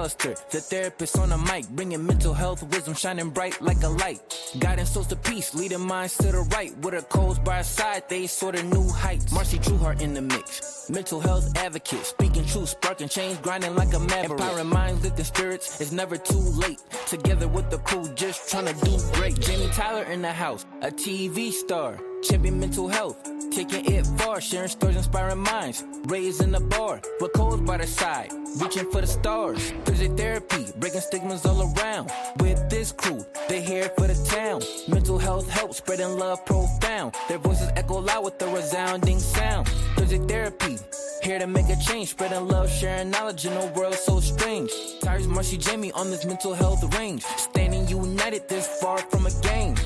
McAllister, the therapist on the mic, bringing mental health wisdom, shining bright like a light. Guiding souls to peace, leading minds to the right. With her codes by her side, they soar to new heights. Marcy Trueheart in the mix, mental health advocate, speaking truth, sparking change, grinding like a maverick. Empowering minds, lifting spirits, it's never too late. Together with the crew, just trying to do great. Jamie Tyler in the house, a TV star, champion mental health, taking it far, sharing stories, inspiring minds, raising the bar, with codes by the side, reaching for the stars. Thursday therapy, breaking stigmas all around. With this crew, they here for the town. Mental health help, spreading love profound. Their voices echo loud with a resounding sound. Thursday therapy, here to make a change, spreading love, sharing knowledge in a world so strange. Tyreese, Marcy, Jamie on this mental health range, standing united this far from a game.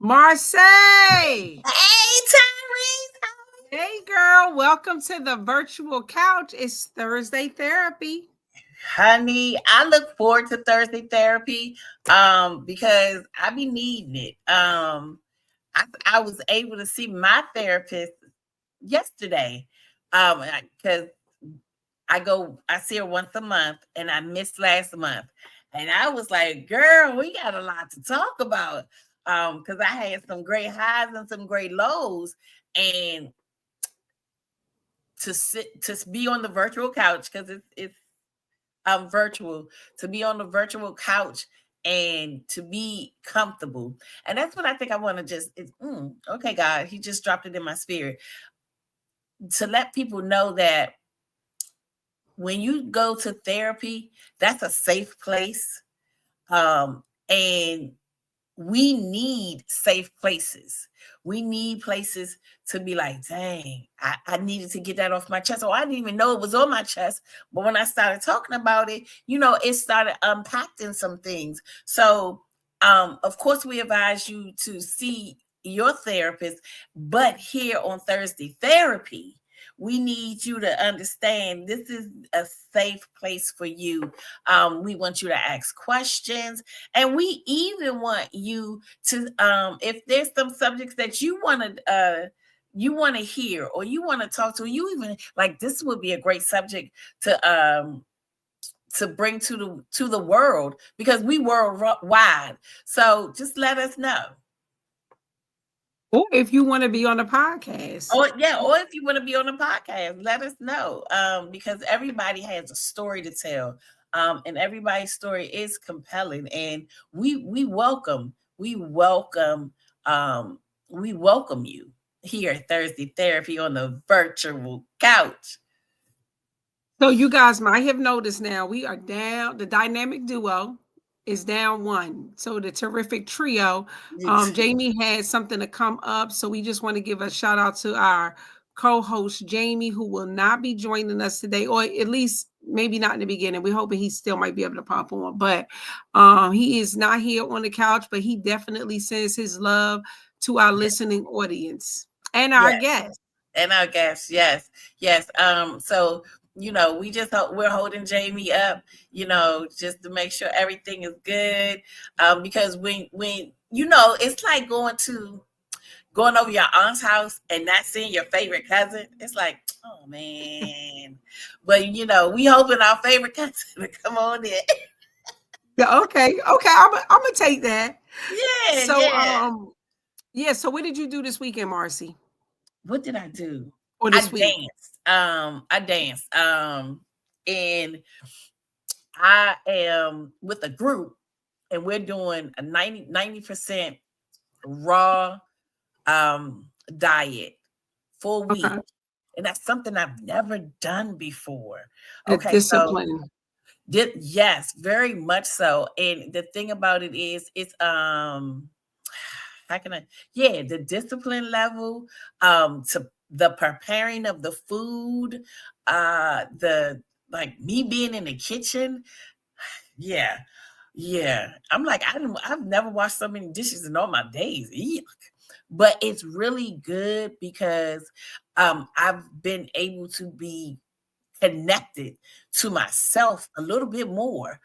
Marcy! Hey, Tyreese! Hey, girl. Welcome to the virtual couch. It's Thursday therapy. Honey, I look forward to Thursday therapy because I be needing it. I was able to see my therapist yesterday because I see her once a month, and I missed last month. And I was like, girl, we got a lot to talk about. Because I had some great highs and some great lows, and to be on the virtual couch, because it's virtual, to be on the virtual couch and to be comfortable. And that's what I think I want to just okay, God, he just dropped it in my spirit to let people know that when you go to therapy, that's a safe place. And we need safe places. We need places to be like, dang, I needed to get that off my chest. Or I didn't even know it was on my chest. But when I started talking about it, it started unpacking some things. So, of course, we advise you to see your therapist. But here on Thursday Therapy, we need you to understand this is a safe place for you. We want you to ask questions, and we even want you to, if there's some subjects that you want to hear or you want to talk to, you even like this would be a great subject to bring to the world, because we worldwide. So just let us know. Or if you want to be on a podcast. Or if you want to be on a podcast, let us know. Because everybody has a story to tell. And everybody's story is compelling. And we welcome you here at Thursday Therapy on the virtual couch. So you guys might have noticed now we are down. The dynamic duo is down one. So the terrific trio, Jamie had something to come up. So we just want to give a shout out to our co-host, Jamie, who will not be joining us today, or at least maybe not in the beginning. We're hoping he still might be able to pop on, but he is not here on the couch, but he definitely sends his love to our listening audience and our guests. And our guests, yes. So we're holding Jamie up, just to make sure everything is good. Because when it's like going over your aunt's house and not seeing your favorite cousin. It's like, oh man. But we hoping our favorite cousin to come on in. Yeah, okay. I'm gonna take that. Yeah. So so what did you do this weekend, Marcy? What did I do? Or this week? I danced. And I am with a group, and we're doing a 90% raw diet for a week. Okay. And that's something I've never done before. Okay. Discipline. So, yes, very much so. And the thing about it is, it's the discipline level, to the preparing of the food, me being in the kitchen. Yeah. I'm like, I've never washed so many dishes in all my days. Eek. But it's really good because I've been able to be connected to myself a little bit more.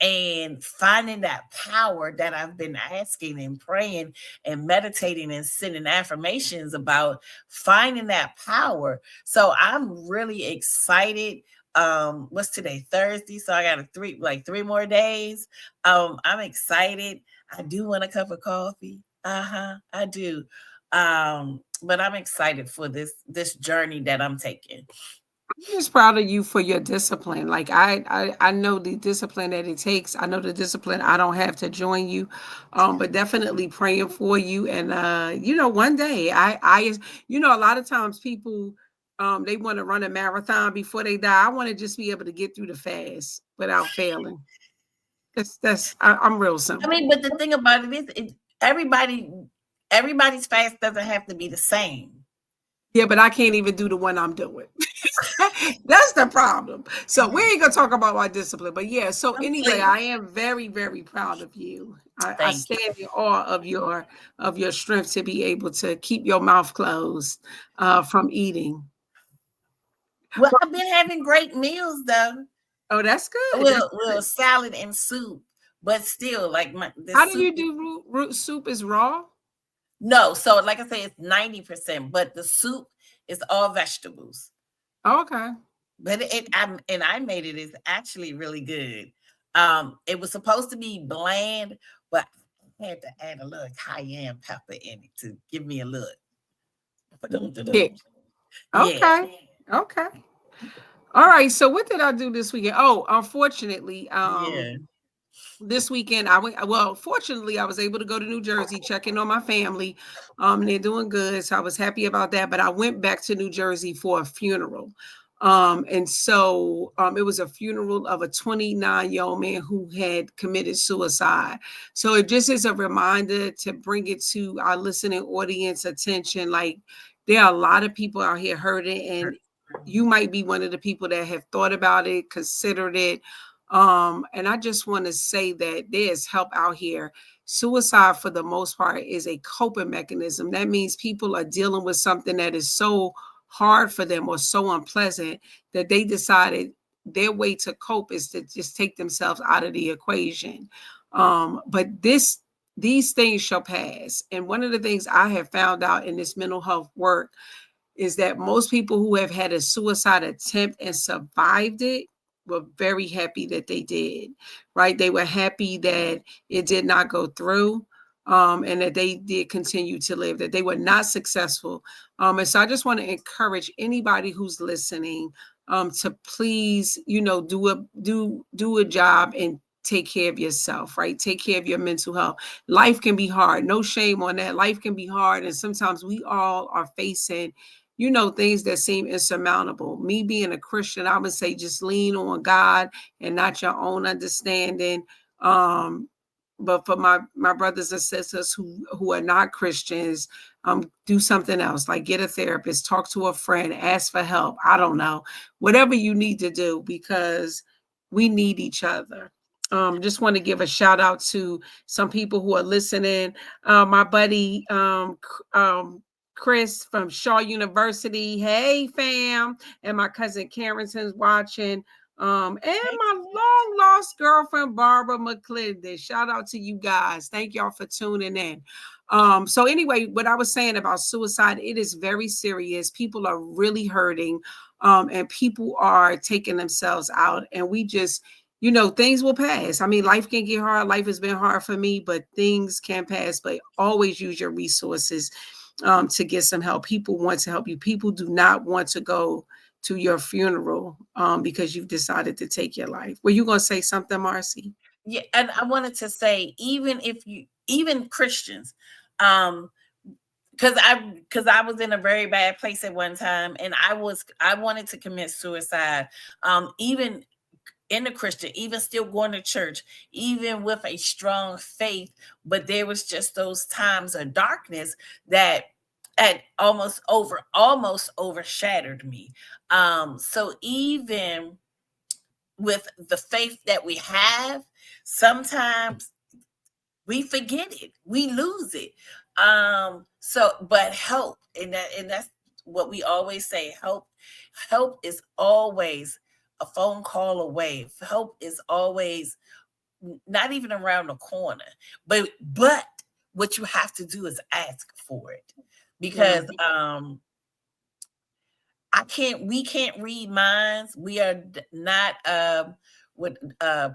and finding that power that I've been asking and praying and meditating and sending affirmations about, finding that power. So I'm really excited. What's today? Thursday. So I got three more days. I'm excited. I do want a cup of coffee. I do. But I'm excited for this journey that I'm taking. I'm just proud of you for your discipline. Like I know the discipline that it takes. I know the discipline I don't have to join you, but definitely praying for you. And one day a lot of times people they want to run a marathon before they die. I want to just be able to get through the fast without failing. I'm real simple. I mean, but the thing about it is, everybody's fast doesn't have to be the same. Yeah, but I can't even do the one I'm doing. That's the problem. So we ain't gonna talk about my discipline, but yeah. So anyway, I am very, very proud of you. I stand in awe of your strength to be able to keep your mouth closed from eating. Well, I've been having great meals though. Oh, that's good. Well, salad and soup, but still, like how do you do root soup? Is raw? No, so like I say, it's 90%, but the soup is all vegetables. Okay. But I made it is actually really good. It was supposed to be bland, but I had to add a little cayenne pepper in it to give me a look. Yeah. Okay. Okay. All right. So what did I do this weekend? Oh, unfortunately, this weekend fortunately I was able to go to New Jersey, checking on my family. They're doing good, so I was happy about that. But I went back to New Jersey for a funeral. And so it was a funeral of a 29-year-old man who had committed suicide. So it just is a reminder to bring it to our listening audience attention. Like, there are a lot of people out here hurting, and you might be one of the people that have thought about it, considered it. And I just want to say that there's help out here. Suicide, for the most part, is a coping mechanism. That means people are dealing with something that is so hard for them or so unpleasant that they decided their way to cope is to just take themselves out of the equation. But these things shall pass. And one of the things I have found out in this mental health work is that most people who have had a suicide attempt and survived it were very happy that they did, right? They were happy that it did not go through, and that they did continue to live, that they were not successful. And so I just want to encourage anybody who's listening to please, do a job and take care of yourself, right? Take care of your mental health. Life can be hard. No shame on that. Life can be hard. And sometimes we all are facing things that seem insurmountable. Me being a Christian, I would say just lean on God and not your own understanding. But for my brothers and sisters who are not Christians, do something else, like get a therapist, talk to a friend, ask for help. I don't know, whatever you need to do, because we need each other. Just want to give a shout out to some people who are listening. My buddy, Chris from Shaw University. Hey, fam. And my cousin Carrington's watching. And my long lost girlfriend, Barbara McClendon. Shout out to you guys. Thank y'all for tuning in. So anyway, what I was saying about suicide, it is very serious. People are really hurting, and people are taking themselves out. And we just, things will pass. I mean, life can get hard. Life has been hard for me, but things can pass. But always use your resources to get some help. People want to help you. People do not want to go to your funeral because you've decided to take your life. Were you going to say something, Marcy? Yeah, and I wanted to say, even Christians, because I was in a very bad place at one time, and I wanted to commit suicide. Even in a Christian, even still going to church, even with a strong faith, but there was just those times of darkness that had almost overshadowed me. So even with the faith that we have, sometimes we forget it, we lose it. But help, and that's what we always say, help is always a phone call away. Help is always not even around the corner. But what you have to do is ask for it, because we can't read minds. We are not with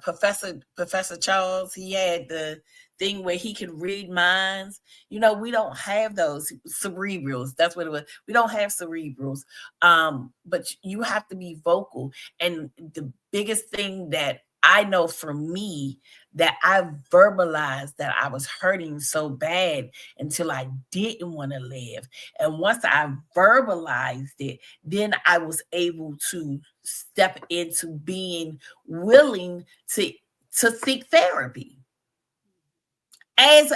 Professor Charles. He had the thing where he could read minds. We don't have those cerebrals. That's what it was. We don't have cerebrals. But you have to be vocal. And the biggest thing that I know for me, that I verbalized that I was hurting so bad until I didn't want to live. And once I verbalized it, then I was able to step into being willing to seek therapy. As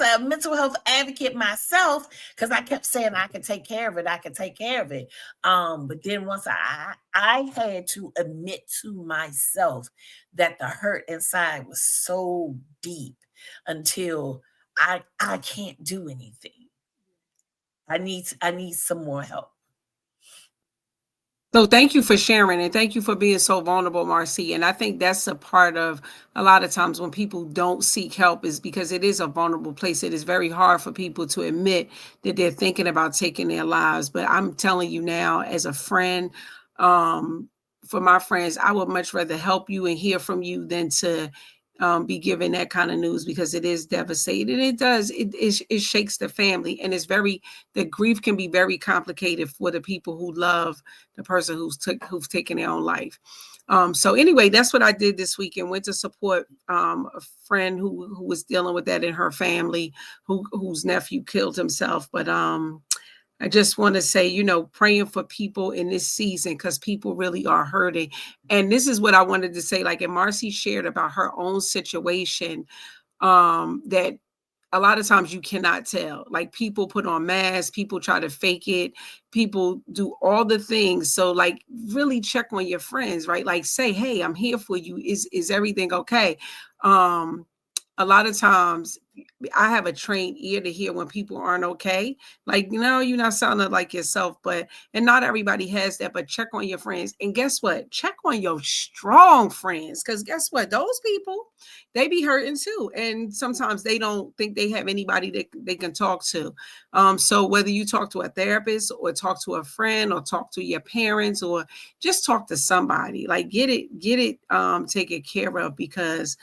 a mental health advocate myself, because I kept saying I could take care of it, but then once I had to admit to myself that the hurt inside was so deep until I can't do anything. I need some more help. So thank you for sharing, and thank you for being so vulnerable, Marcy. And I think that's a part of a lot of times when people don't seek help, is because it is a vulnerable place. It is very hard for people to admit that they're thinking about taking their lives. But I'm telling you now, as a friend, for my friends, I would much rather help you and hear from you than to be given that kind of news, because it is devastating. It shakes the family, and the grief can be very complicated for the people who love the person who's taken their own life. So anyway, that's what I did this weekend. Went to support a friend who was dealing with that in her family, whose nephew killed himself. But I just want to say, praying for people in this season, because people really are hurting. And this is what I wanted to say, like, and Marcy shared about her own situation, that a lot of times you cannot tell. Like, people put on masks, people try to fake it, people do all the things. So, like, really check on your friends, right? Like, say, hey, I'm here for you. Is everything okay? A lot of times I have a trained ear to hear when people aren't okay. Like, you're not sounding like yourself, and not everybody has that, but check on your friends. And guess what? Check on your strong friends. Because guess what? Those people, they be hurting too. And sometimes they don't think they have anybody that they can talk to. So whether you talk to a therapist or talk to a friend or talk to your parents or just talk to somebody, like, get it taken care of, because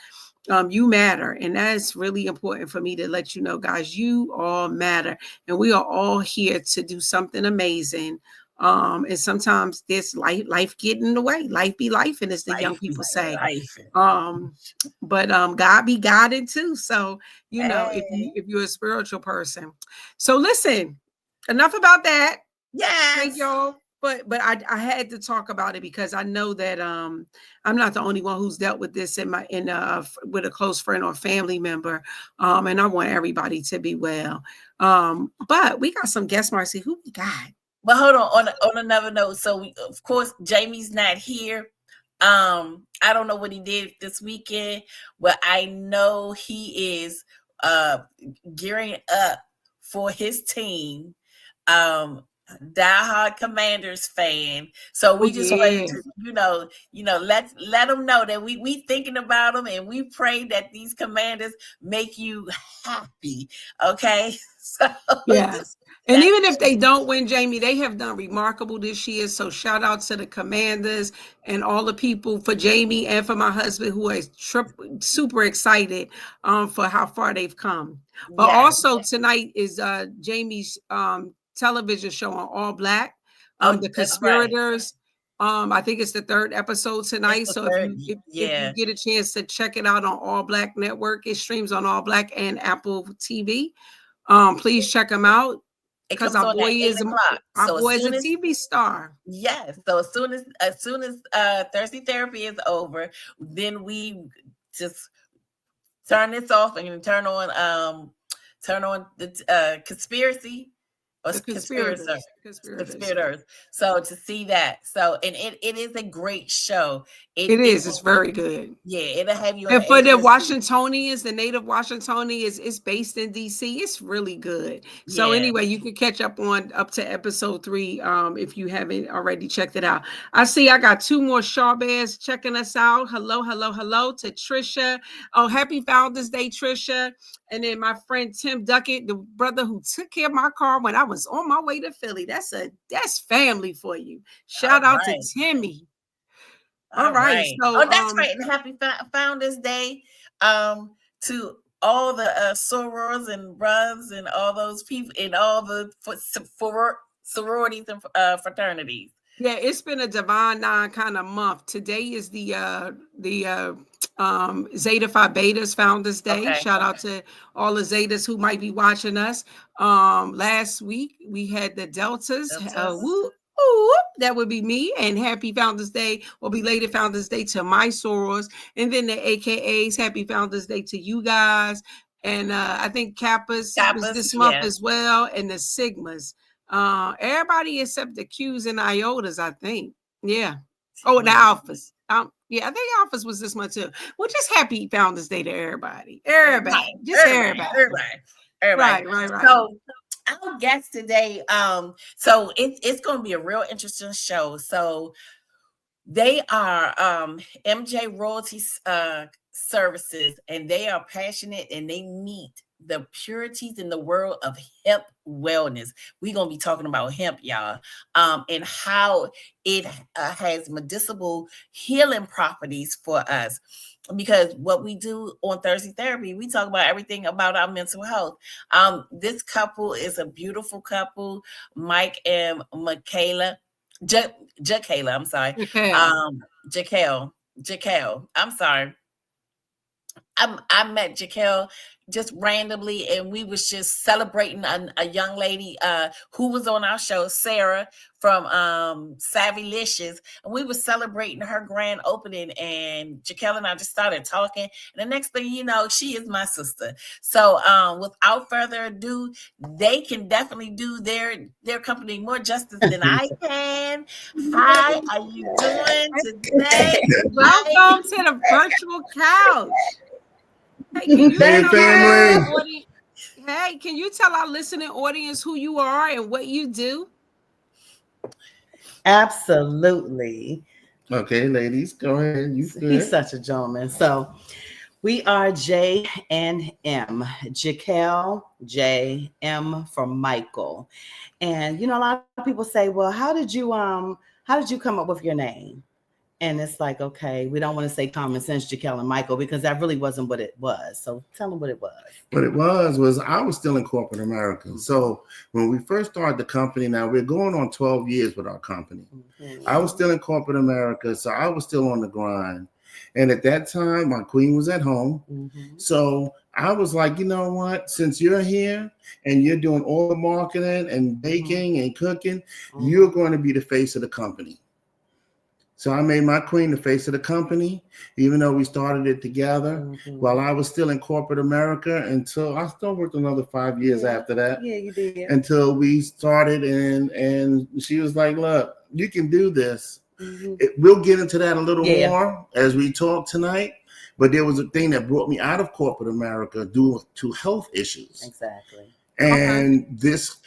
you matter. And that's really important for me to let you know, guys, you all matter. And we are all here to do something amazing. And sometimes this life get in the way. Life be life, and as the young people say. But God be guided too. So, if you're a spiritual person. So listen, enough about that. Yes. Thank y'all. But I had to talk about it, because I know that I'm not the only one who's dealt with this with a close friend or family member. And I want everybody to be well. But we got some guests, Marcy. Who we got? But hold on another note. So of course, Jamie's not here. I don't know what he did this weekend, but I know he is gearing up for his team. Diehard Commanders fan. So we just wanted to, let them know that we thinking about them, and we pray that these Commanders make you happy. Okay. So yes. And even if they don't win, Jamie, they have done remarkable this year. So shout out to the Commanders and all the people, for Jamie and for my husband, who is super excited for how far they've come. But also tonight is Jamie's television show on All Black, The Conspirators. Right. I think it's the 3rd episode tonight. So if you get a chance to check it out on All Black Network, it streams on All Black and Apple TV. Please check them out, because our boy is a TV star. Yes. So as soon as Thirsty Therapy is over, then we just turn this off and turn on the Conspiracy. The Conspirators. Conspirators. So to see that, and it is a great show. It is. It's very good. Yeah, it'll have you. And for the Washingtonians, the native Washingtonians, it's based in DC. It's really good. So anyway, you can catch up to episode 3 if you haven't already checked it out. I see I got 2 more Sharp Bears checking us out. Hello to Trisha. Oh, happy Founders Day, Trisha. And then my friend Tim Duckett, the brother who took care of my car when I was on my way to Philly. That's family for you. Shout out to Timmy. All right. So, that's right. And happy Founders Day to all the sorors and brothers and all those people in all the sororities and fraternities. Yeah, it's been a Divine 9 kind of month. Today is the Zeta Phi Betas Founders Day. Shout out to all the Zetas who might be watching us. Last week we had the Deltas. That would be me, and happy Founders Day or belated Founders Day to my sorors, and then the AKAs, happy Founders Day to you guys, and I think Kappas was this month as well, and the Sigmas. Everybody except the Qs and Iotas, I think. Yeah. Oh, the Alphas. Yeah, I think Alphas was this month too. Well, just happy Founders Day to everybody. Everybody. Right. So our guest today, so it's going to be a real interesting show. So they are MJ Royalty Services, and they are passionate, and they meet the purities in the world of hemp wellness. We're going to be talking about hemp, y'all, and how it has medicinal healing properties for us. Because what we do on Thursday Therapy, we talk about everything about our mental health. This couple is a beautiful couple, Mike and Michaela. Jaquela, I'm sorry. Jaquel. I'm sorry. I met Jaquel just randomly, and we was just celebrating a young lady who was on our show, Sarah from Savvylicious, and we were celebrating her grand opening, and Jaquel and I just started talking, and the next thing you know, she is my sister. So without further ado, they can definitely do their company more justice than I can. Hi, how you doing today? Welcome to the virtual couch. Hey, can you tell our listening audience who you are and what you do? Absolutely. Okay, ladies, go ahead. He's such a gentleman. So we are J and M. Jaquel, J, M for Michael. And a lot of people say, well, how did you come up with your name? And it's like, okay, we don't want to say common sense, Jaquel and Michael, because that really wasn't what it was. So tell them what it was. What it was I was still in corporate America. So when we first started the company, now we're going on 12 years with our company. Mm-hmm. I was still in corporate America, so I was still on the grind. And at that time, my queen was at home. Mm-hmm. So I was like, you know what? Since you're here and you're doing all the marketing and baking and cooking, you're going to be the face of the company. So I made my queen the face of the company, even though we started it together while I was still in corporate America until I still worked another 5 years after that. Yeah, you did. Until we started and she was like, look, you can do this. Mm-hmm. We'll get into that a little more as we talk tonight. But there was a thing that brought me out of corporate America due to health issues. Exactly. And this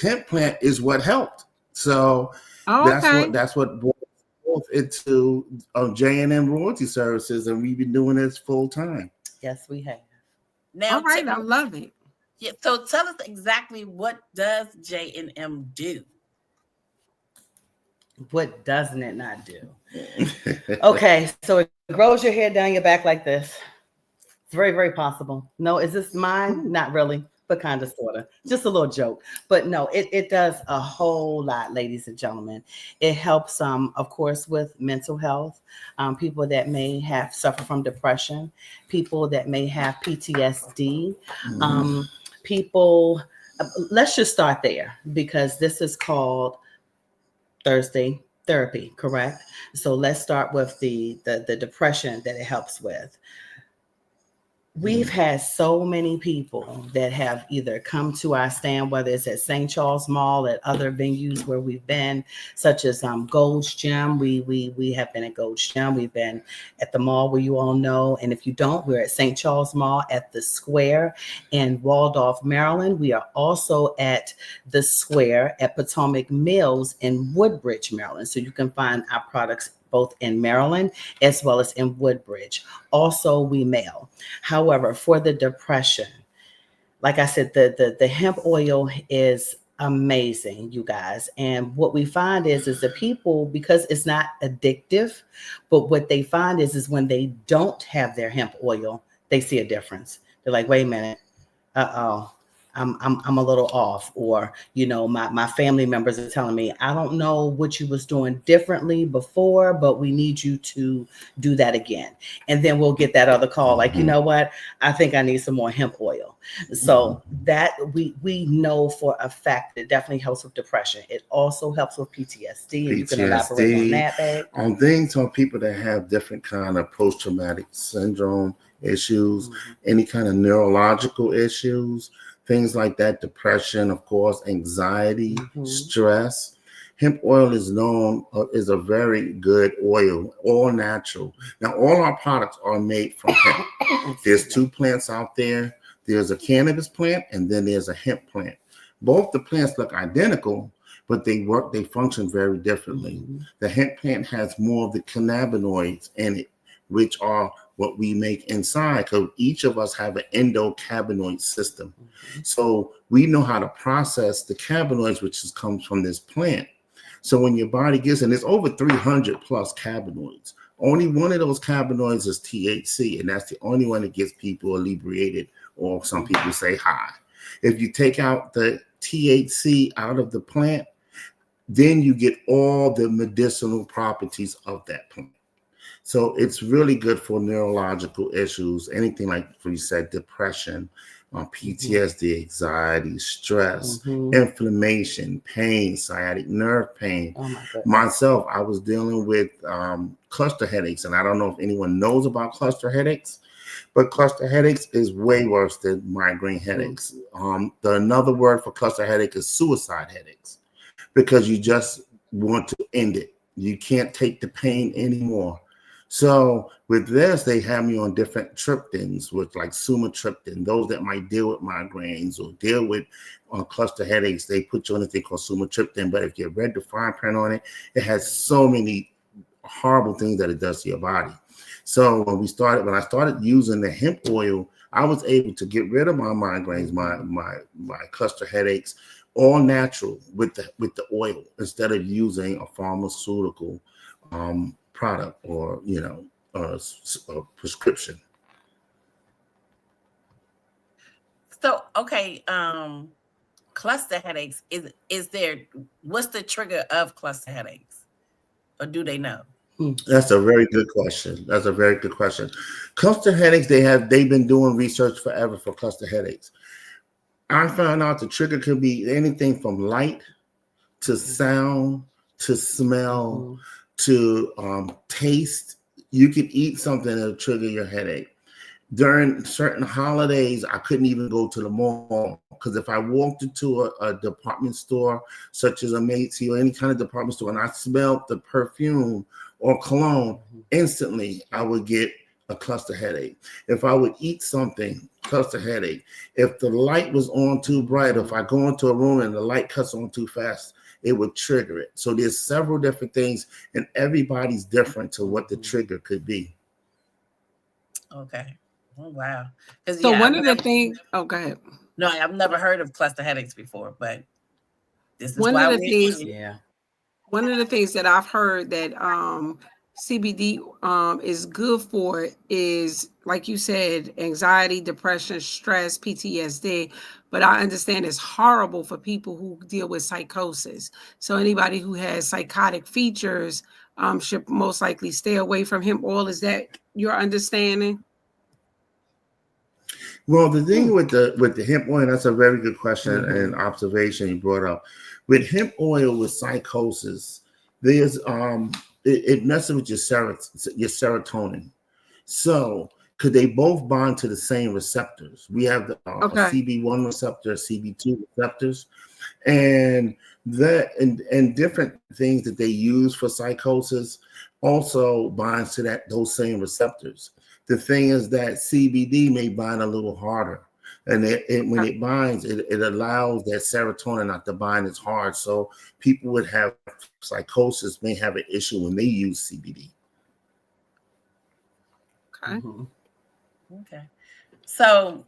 hemp plant is what helped. So that's what brought into J&M Royalty Services, and we've been doing this full time. Yes, we have. Now, all right, I love it. Yeah, so tell us exactly, what does J&M do? What doesn't it not do? Okay, so it grows your hair down your back like this. It's very, very possible. No, is this mine? Not really, but kind of, sort of. Just a little joke. But no, it does a whole lot, ladies and gentlemen. It helps, of course, with mental health. People that may suffer from depression, people that may have PTSD, people. Let's just start there, because this is called Thursday Therapy, correct? So let's start with the depression that it helps with. We've had so many people that have either come to our stand, whether it's at St. Charles Mall, at other venues where we've been, such as Gold's Gym. We have been at Gold's Gym. We've been at the mall where you all know. And if you don't, we're at St. Charles Mall at the Square in Waldorf, Maryland. We are also at the Square at Potomac Mills in Woodbridge, Maryland. So you can find our products both in Maryland as well as in Woodbridge. Also, we mail. However, for the depression, like I said, the hemp oil is amazing, you guys. And what we find is the people, because it's not addictive, but what they find is when they don't have their hemp oil, they see a difference. They're like, wait a minute, I'm a little off. Or, my family members are telling me, I don't know what you was doing differently before, but we need you to do that again. And then we'll get that other call, like, you know what? I think I need some more hemp oil. So that we know for a fact that it definitely helps with depression. It also helps with PTSD. And you can elaborate on that, babe. On things on people that have different kind of post-traumatic syndrome issues, any kind of neurological issues, things like that, depression, of course, anxiety, stress. Hemp oil is known is a very good oil, all natural. Now, all our products are made from hemp. There's two plants out there. There's a cannabis plant and then there's a hemp plant. Both the plants look identical, but they function very differently. The hemp plant has more of the cannabinoids in it, which are what we make inside, because each of us have an endocannabinoid system. So we know how to process the cannabinoids, which comes from this plant. So when your body gets, and there's over 300 plus cannabinoids, only one of those cannabinoids is THC, and that's the only one that gets people inebriated, or some people say high. If you take out the THC out of the plant, then you get all the medicinal properties of that plant. So it's really good for neurological issues, anything like we said, depression, PTSD, anxiety, stress, inflammation, pain, sciatic nerve pain. Myself, I was dealing with cluster headaches, and I don't know if anyone knows about cluster headaches, but cluster headaches is way worse than migraine headaches. Another word for cluster headache is suicide headaches, because you just want to end it. You can't take the pain anymore. So with this, they have me on different triptans, with like sumatriptan. Those that might deal with migraines or deal with cluster headaches, they put you on a thing called sumatriptan. But if you read the fine print on it, it has so many horrible things that it does to your body. So when I started using the hemp oil, I was able to get rid of my migraines, my cluster headaches, all natural with the oil, instead of using a pharmaceutical product or a prescription. So okay, cluster headaches, what's the trigger of cluster headaches, or do they know? That's a very good question. Cluster headaches, they've been doing research forever for cluster headaches. I found out the trigger could be anything from light to sound to smell to taste. You could eat something that'll trigger your headache. During certain holidays, I couldn't even go to the mall, because if I walked into a department store, such as a Macy's or any kind of department store, and I smelled the perfume or cologne, instantly I would get a cluster headache. If I would eat something, cluster headache. If the light was on too bright, if I go into a room and the light cuts on too fast, it would trigger it. So there's several different things, and everybody's different to what the trigger could be. Okay. Oh, wow. So one of the things, go ahead. No, I've never heard of cluster headaches before, but this is one why of the things that I've heard that CBD is good for is, like you said, anxiety, depression, stress, PTSD. But I understand it's horrible for people who deal with psychosis. So anybody who has psychotic features should most likely stay away from hemp oil. Is that your understanding? Well, the thing with the hemp oil, that's a very good question and observation you brought up. With hemp oil, with psychosis, there's it messes with your serotonin. So because they both bind to the same receptors. We have the a CB1 receptor, CB2 receptors, and and different things that they use for psychosis also binds to those same receptors. The thing is that CBD may bind a little harder. And when it binds, it allows that serotonin not to bind as hard. So people would have psychosis may have an issue when they use CBD. Okay. Okay. So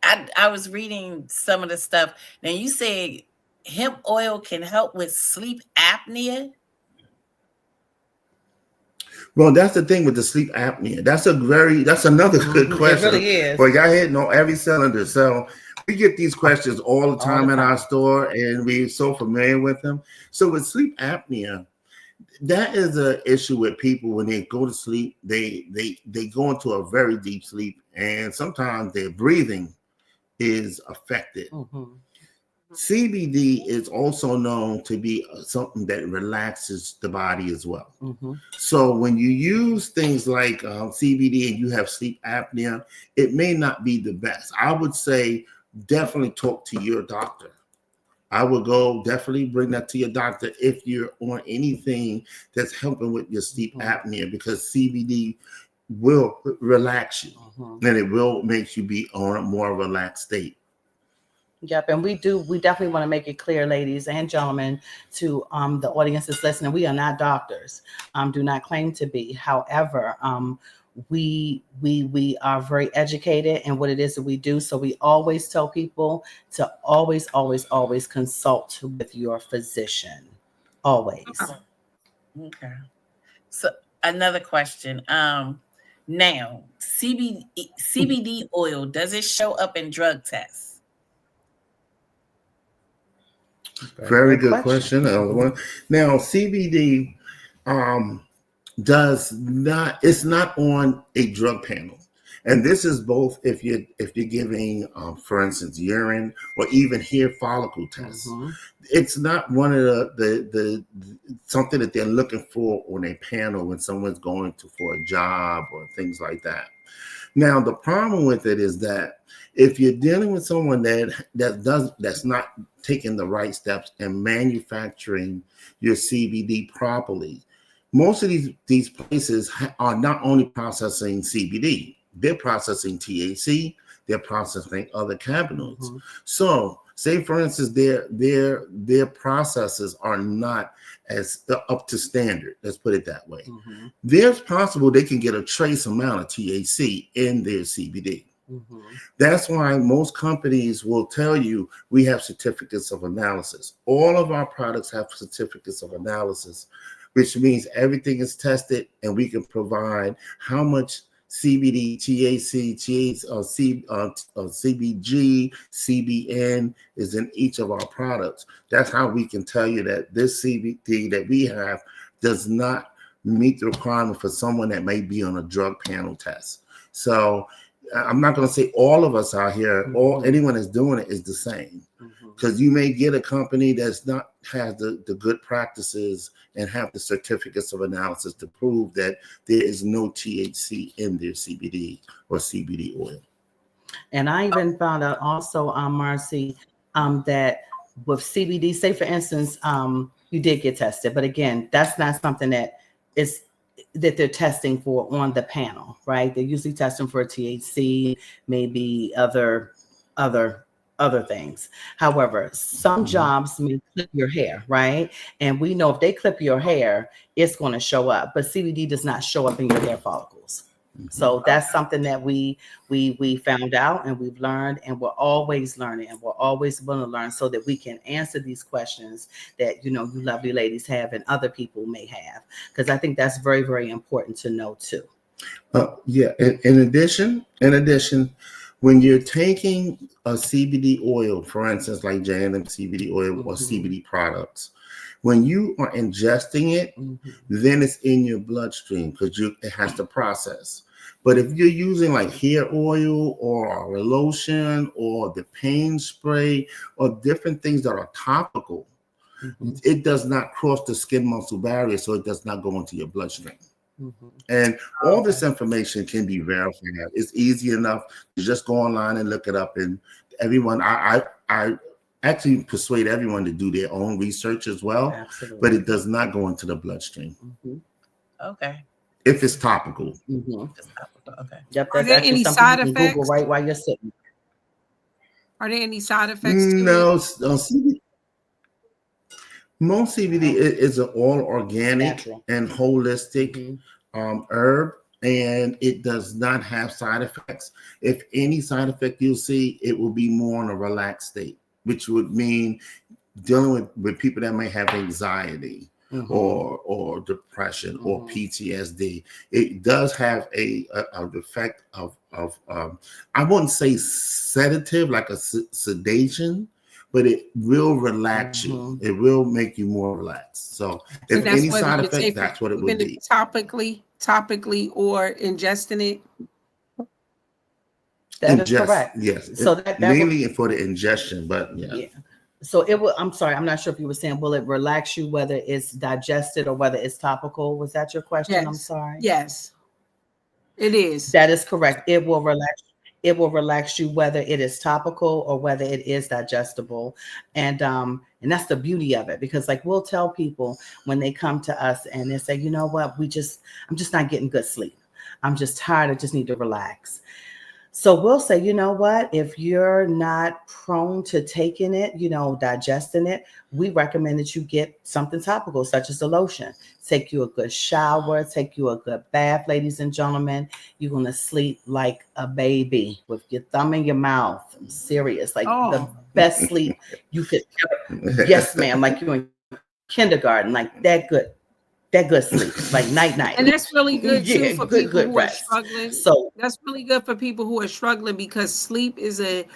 I was reading some of the stuff. Now you said hemp oil can help with sleep apnea. Well, that's the thing with the sleep apnea. That's another good question. It really is. Well, y'all hitting on every cylinder. So we get these questions all the time in our store, and we're so familiar with them. So with sleep apnea, that is an issue with people when they go to sleep. They go into a very deep sleep, and sometimes their breathing is affected. CBD is also known to be something that relaxes the body as well. So when you use things like CBD and you have sleep apnea, it may not be the best. I would say definitely talk to your doctor. I would go definitely bring that to your doctor if you're on anything that's helping with your sleep apnea, because CBD will relax you and it will make you be on a more relaxed state. Yep, and we definitely want to make it clear, ladies and gentlemen, to the audience that's listening, we are not doctors, do not claim to be. However, we are very educated in what it is that we do. So we always tell people to always consult with your physician. Always. Okay. So another question. Now CBD oil, does it show up in drug tests? Very good question. Now CBD it's not on a drug panel, and this is both if you're giving for instance urine or even hair follicle tests. It's not one of the something that they're looking for on a panel when someone's going for a job or things like that. Now the problem with it is that if you're dealing with someone that's not taking the right steps and manufacturing your CBD properly, most of these places are not only processing CBD, they're processing THC, they're processing other cannabinoids. So say for instance, their processes are not as up to standard. Let's put it that way. There's possible they can get a trace amount of THC in their CBD. That's why most companies will tell you we have certificates of analysis. All of our products have certificates of analysis, which means everything is tested and we can provide how much CBD, THC, CBG, CBN is in each of our products. That's how we can tell you that this CBD that we have does not meet the requirement for someone that may be on a drug panel test. So I'm not going to say all of us out here, anyone that's doing it is the same, because you may get a company that's not has the good practices and have the certificates of analysis to prove that there is no THC in their CBD or CBD oil. And I even found out also, Marcy, that with CBD, say for instance, you did get tested, but again, that's not something that they're testing for on the panel, right? They're usually testing for THC, maybe other things. However, some jobs may clip your hair, right? And we know if they clip your hair, it's going to show up, but CBD does not show up in your hair follicles. So that's something that we found out and we've learned, and we're always learning and we're always willing to learn so that we can answer these questions that, you lovely ladies have and other people may have, because I think that's very, very important to know too. Yeah. In addition, when you're taking a CBD oil, for instance, like J&M CBD oil or CBD products, when you are ingesting it, then it's in your bloodstream because it has to process. But if you're using like hair oil or a lotion or the pain spray or different things that are topical, it does not cross the skin muscle barrier, so it does not go into your bloodstream. And all this information can be verified. It's easy enough to just go online and look it up. And everyone, I actually persuade everyone to do their own research as well. Absolutely. But it does not go into the bloodstream. Okay. If it's topical. Just topical. Okay. Yep. Are That's there actually any something side you can Google effects? right while you're sitting. Are there any side effects to No, it? CBD. Most CBD is an all organic Natural. and holistic herb, and it does not have side effects. If any side effect you'll see, it will be more in a relaxed state, which would mean dealing with people that may have anxiety or depression or PTSD. It does have a effect of I wouldn't say sedative, like a sedation, but it will relax you. It will make you more relaxed. So if And that's any whether side you effect, take that's what it even would be. topically or ingesting it. That is correct. Yes. So that mainly for the ingestion, but yeah. So it will. I'm sorry. I'm not sure if you were saying, will it relax you whether it's digested or whether it's topical? Was that your question? Yes. I'm sorry. Yes, it is. That is correct. It will relax. It will relax you whether it is topical or whether it is digestible, and that's the beauty of it, because like we'll tell people when they come to us and they say, you know what, I'm just not getting good sleep. I'm just tired. I just need to relax. So we'll say, you know what, if you're not prone to taking it, digesting it, we recommend that you get something topical, such as the lotion. Take you a good shower, take you a good bath, ladies and gentlemen. You're going to sleep like a baby with your thumb in your mouth. I'm serious. Like the best sleep you could ever. Yes, ma'am. Like you're in kindergarten, like that good sleep, like night. And that's really good too for people who rest. are struggling. So that's really good for people who are struggling, because sleep is a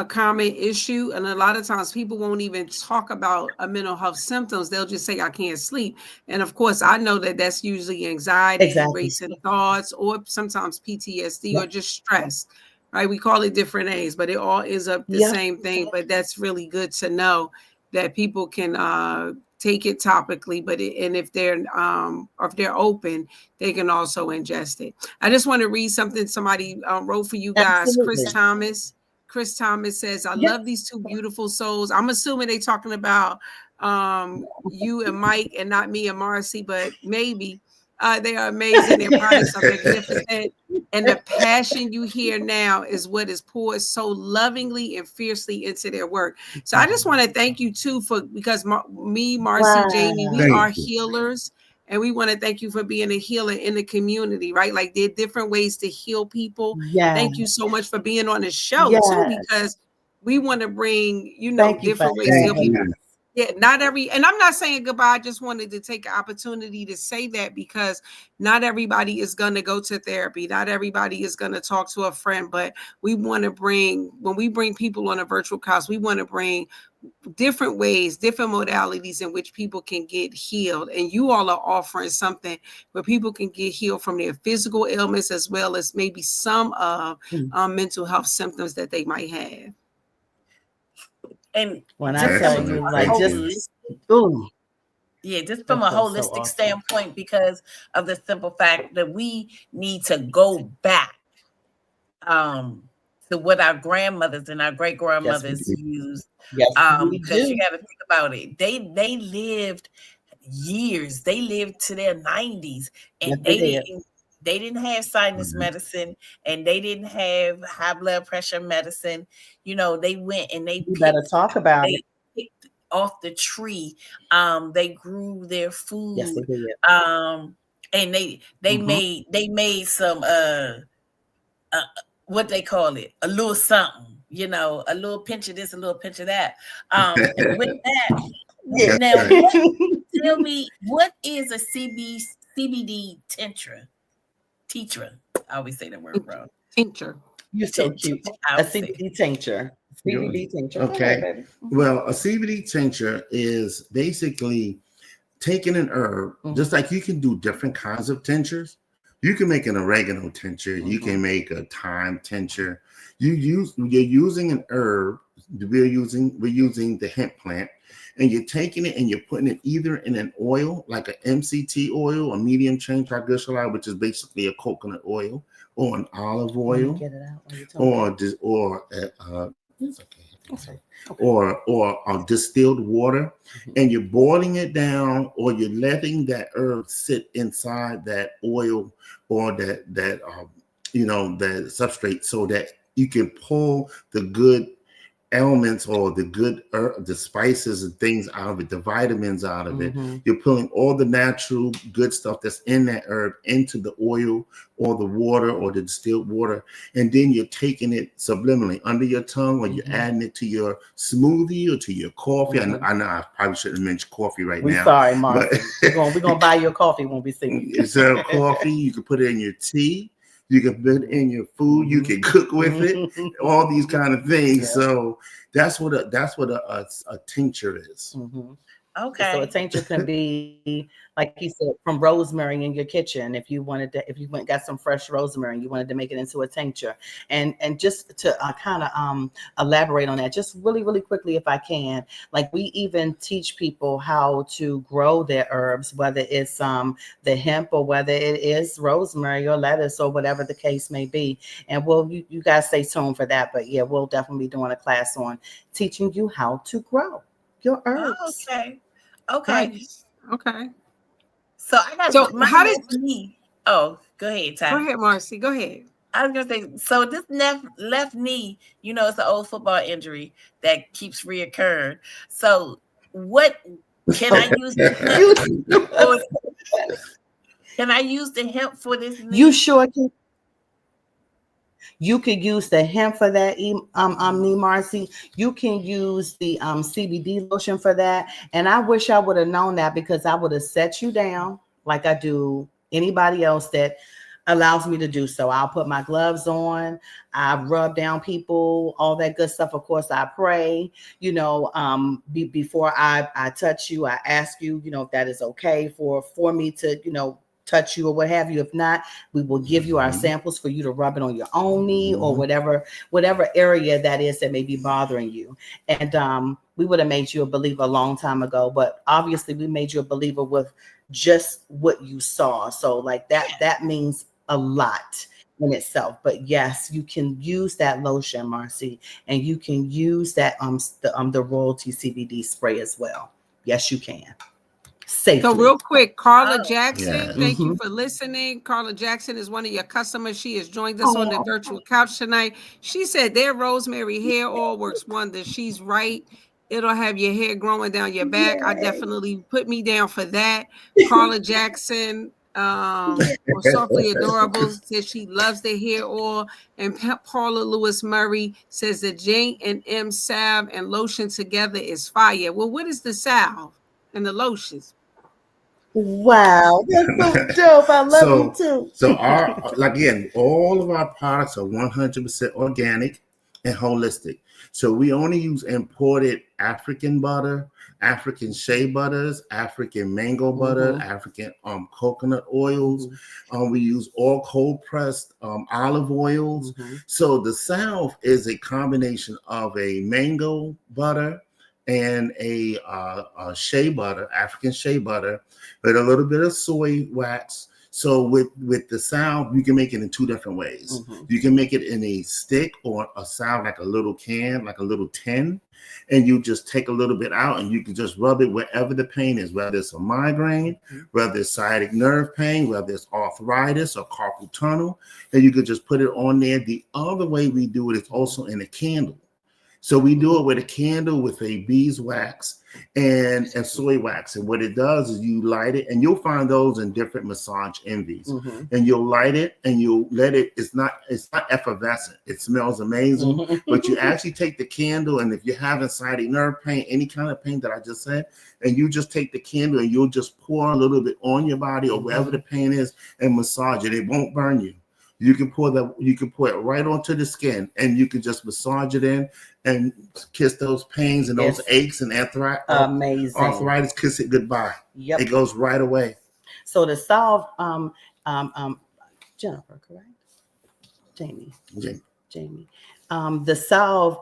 common issue. And a lot of times people won't even talk about a mental health symptoms. They'll just say, I can't sleep. And of course, I know that that's usually anxiety, racing thoughts, or sometimes PTSD or just stress. Right? We call it different names, but it all ends up the same thing. But that's really good to know that people can take it topically, and if they're open, they can also ingest it. I just want to read something somebody wrote for you guys. Absolutely. Chris Thomas says, I love these two beautiful souls. I'm assuming they're talking about you and Mike and not me and Marcy, but maybe. They are amazing. Their products are magnificent. And the passion you hear now is what is poured so lovingly and fiercely into their work. So I just want to thank you too because me, Marcy, Jamie, we are healers. And we want to thank you for being a healer in the community, right? Like there are different ways to heal people. Thank you so much for being on the show too, because we want to bring, different ways to heal people. Yeah, not every, and I'm not saying goodbye. I just wanted to take an opportunity to say that, because not everybody is going to go to therapy. Not everybody is going to talk to a friend, but we want to when we bring people on a virtual couch, we want to bring different ways, different modalities in which people can get healed. And you all are offering something where people can get healed from their physical ailments, as well as maybe some of mental health symptoms that they might have. And when I tell you, like, just boom. Yeah, just from a holistic standpoint, because of the simple fact that we need to go back to what our grandmothers and our great grandmothers used. Because you got to think about it. They lived years. They lived to their 90s, and they didn't have sinus medicine, and they didn't have high blood pressure medicine. They went and they better talk about it. Picked off the tree. They grew their food. Yes, they did. And they made some what they call it, a little something, a little pinch of this, a little pinch of that. And with that, now tell me, what is a CBD tincture? I always say that word wrong. Tincture. You're so cute. A CBD tincture. CBD tincture. Okay. Well, a CBD tincture is basically taking an herb, just like you can do different kinds of tinctures. You can make an oregano tincture. You can make a thyme tincture. You're using an herb. We're using the hemp plant. and you're taking it and you're putting it either in an oil, like an MCT oil, a medium chain triglyceride, which is basically a coconut oil, or an olive oil, Get it out. It's okay. Or distilled water, and you're boiling it down, or you're letting that herb sit inside that oil or that substrate, so that you can pull the good elements or the spices and things out of it, the vitamins out of it. You're pulling all the natural good stuff that's in that herb into the oil or the water or the distilled water, and then you're taking it subliminally under your tongue, or you're adding it to your smoothie or to your coffee. I know I probably shouldn't mention coffee right now. Sorry, Marcy. We're gonna buy your coffee when we see you. Instead of coffee, you can put it in your tea. You can put it in your food. You can cook with it. All these kind of things. Yeah. So that's what a tincture is. Okay. So a tincture can be, like you said, from rosemary in your kitchen. If you got some fresh rosemary and you wanted to make it into a tincture, and just to kind of elaborate on that, just really, really quickly, if I can, like we even teach people how to grow their herbs, whether it's the hemp or whether it is rosemary or lettuce or whatever the case may be. And you guys stay tuned for that. But yeah, we'll definitely be doing a class on teaching you how to grow your herbs. Okay. Nice. Okay. So I got Oh, go ahead, Ty. Go ahead, Marcy. Go ahead. I was gonna say, so this left knee, it's an old football injury that keeps reoccurring. So what can I use the hemp Can I use the hemp for this knee? You sure can. You could use the hemp for that, knee, Marcy. You can use the CBD lotion for that. And I wish I would have known that, because I would have set you down like I do anybody else that allows me to do so. I'll put my gloves on. I rub down people, all that good stuff. Of course, I pray, before I touch you. I ask you, if that is okay for me to, touch you or what have you. If not, we will give you our samples for you to rub it on your own knee or whatever area that is that may be bothering you. And we would have made you a believer a long time ago, but obviously we made you a believer with just what you saw. So like that means a lot in itself. But yes, you can use that lotion, Marcy, and you can use that the royalty CBD spray as well. Yes, you can. Safely. So real quick, Carla Jackson, thank you for listening. Carla Jackson is one of your customers. She has joined us on the virtual couch tonight. She said their rosemary hair oil works wonders. She's right. It'll have your hair growing down your back. I definitely put me down for that. Carla Jackson, or Softly Adorable, says she loves the hair oil. And Paula Lewis Murray says the J&M salve and lotion together is fire. Well, what is the salve and the lotions? Wow, that's so dope. I love you too. So all of our products are 100% organic and holistic. So we only use imported African butter, African shea butters, African mango butter, African coconut oils. We use all cold pressed olive oils. So the salve is a combination of a mango butter and a shea butter, African shea butter, with a little bit of soy wax. So with the salve, you can make it in two different ways. You can make it in a stick or a salve, like a little can, like a little tin, and you just take a little bit out and you can just rub it wherever the pain is, whether it's a migraine, whether it's sciatic nerve pain, whether it's arthritis or carpal tunnel, and you could just put it on there. The other way we do it is also in a candle. So we do it with a candle with a beeswax and soy wax. And what it does is you light it, and you'll find those in different massage envies. And you'll light it and you'll let it, it's not effervescent. It smells amazing, but you actually take the candle, and if you're having sciatic nerve pain, any kind of pain that I just said, and you just take the candle and you'll just pour a little bit on your body or wherever the pain is and massage it. It won't burn you. You can pour it right onto the skin, and you can just massage it in and kiss those pains and those aches and arthritis. Kiss it goodbye. Yep. It goes right away. So the salve, Jennifer, correct? Jamie. The salve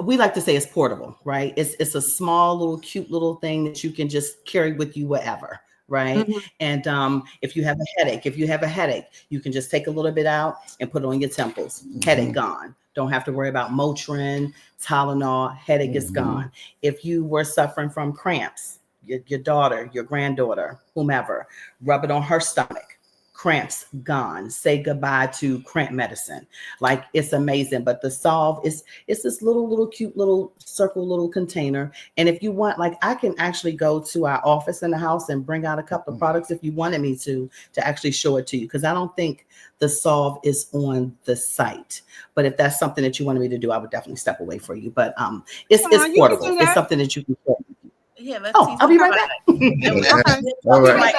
we like to say it's portable, right? It's a small little cute little thing that you can just carry with you wherever, right? Mhm. And if you have a headache, you can just take a little bit out and put it on your temples. Headache gone. Don't have to worry about Motrin, Tylenol. Headache is gone. If you were suffering from cramps, your daughter, your granddaughter, whomever, rub it on her stomach. Cramps gone. Say goodbye to cramp medicine. Like, it's amazing. But the Salve is, it's this little cute little circle little container. And if you want, like, I can actually go to our office in the house and bring out a couple of products if you wanted me to actually show it to you, because I don't think the Salve is on the site. But if that's something that you wanted me to do, I would definitely step away for you. But it's You can portable. do It's that. something that you can carry. Yeah, let's Oh, see I'll be right back. All right. Like,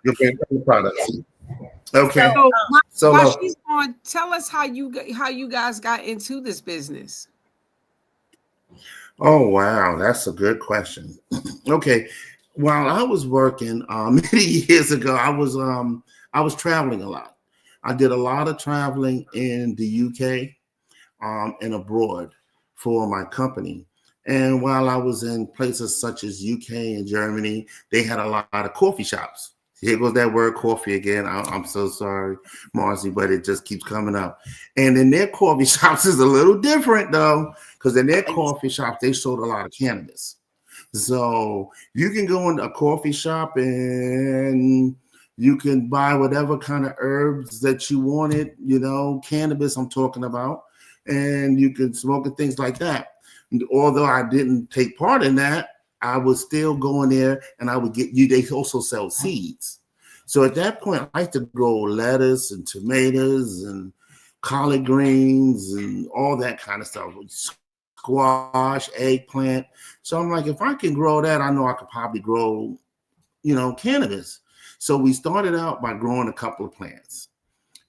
You'll bring the products. Okay. So while So she's on, tell us how you guys got into this business. oh wow, that's a good question. Okay. While I was working many years ago, I was traveling a lot. I did a lot of traveling in the UK and abroad for my company. And while I was in places such as UK and Germany, they had a lot of coffee shops. Here goes that word coffee again. I'm so sorry, Marcy, but it just keeps coming up. And in their coffee shops is a little different though, because in their coffee shops, they sold a lot of cannabis. So you can go into a coffee shop and you can buy whatever kind of herbs that you wanted, cannabis I'm talking about, and you can smoke and things like that. Although I didn't take part in that, I was still going there and I would get you. They also sell seeds. So at that point, I like to grow lettuce and tomatoes and collard greens and all that kind of stuff. Squash, eggplant. So I'm like, if I can grow that, I know I could probably grow, cannabis. So we started out by growing a couple of plants.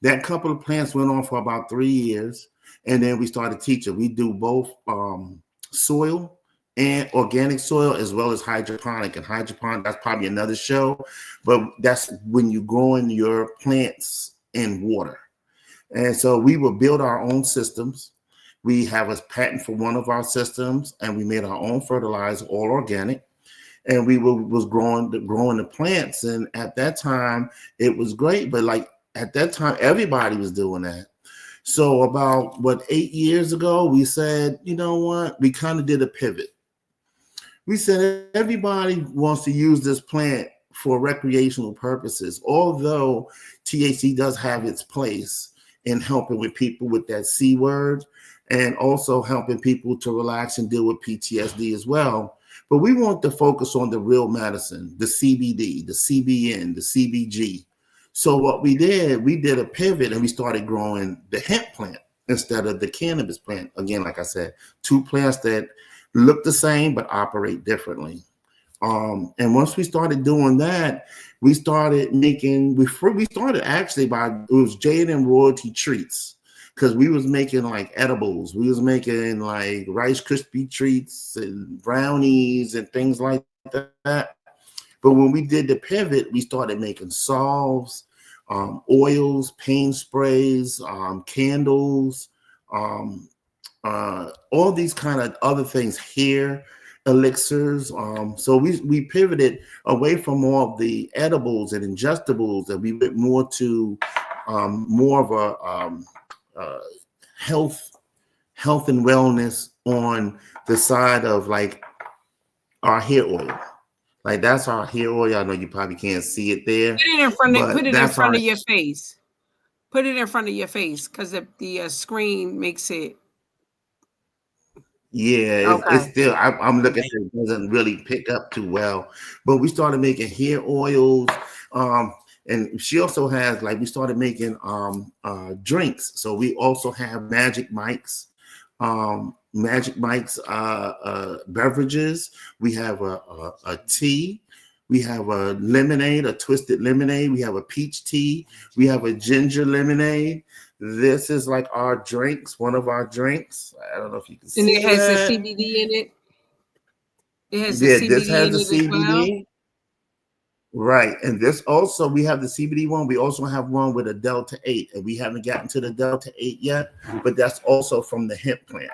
That couple of plants went on for about 3 years. And then we started teaching. We do both soil and organic soil as well as hydroponic. And hydroponic, that's probably another show. But that's when you're growing your plants in water. And so we will build our own systems. We have a patent for one of our systems, and we made our own fertilizer, all organic. And we was growing the plants. And at that time, it was great. But like at that time, everybody was doing that. So about 8 years ago, we said, you know what? We kind of did a pivot. We said everybody wants to use this plant for recreational purposes, although THC does have its place in helping with people with that C word and also helping people to relax and deal with PTSD as well. But we want to focus on the real medicine, the CBD, the CBN, the CBG. So what we did a pivot and we started growing the hemp plant instead of the cannabis plant. Again, like I said, two plants that look the same but operate differently. And once we started doing that, we started making, we started actually it was Jade and Royalty treats, because we was making like edibles. We was making like Rice Krispie treats and brownies and things like that. But when we did the pivot, we started making salves, oils, pain sprays, candles, all these kind of other things, hair elixirs. So we pivoted away from all of the edibles and ingestibles, and we went more to more of a health and wellness on the side of like our hair oil. Like that's our hair oil. I know you probably can't see it there. Put it in front of your face. Put it in front of your face because the screen makes it. Yeah, Okay. it's still. I'm looking at it. It doesn't really pick up too well. But we started making hair oils. And she also has we started making drinks. So we also have Magic Mike's. Beverages. We have a tea. We have a lemonade, a twisted lemonade. We have a peach tea. We have a ginger lemonade. This is like our drinks, one of our drinks. I don't know if you can see it. And it has the CBD in it. It has the CBD this has in the it CBD. as well. Right. And this also, we have the CBD one. We also have one with a Delta 8. And we haven't gotten to the Delta 8 yet, but that's also from the hemp plant.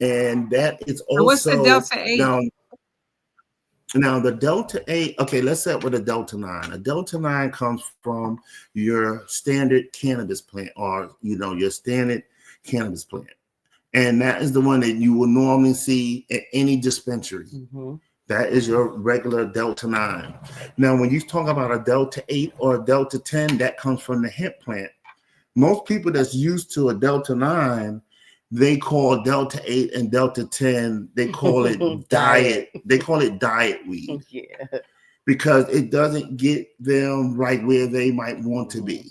And that is So what's the also Delta 8? now the Delta 8, okay, let's start with a Delta 9. A Delta 9 comes from your standard cannabis plant, or your standard cannabis plant. And that is the one that you will normally see at any dispensary. Mm-hmm. That is your regular Delta 9. Now, when you talk about a Delta 8 or a Delta 10, that comes from the hemp plant. Most people that's used to a Delta 9, they call Delta 8 and Delta 10, they call it diet. They call it diet weed. Yeah. Because it doesn't get them right where they might want to be.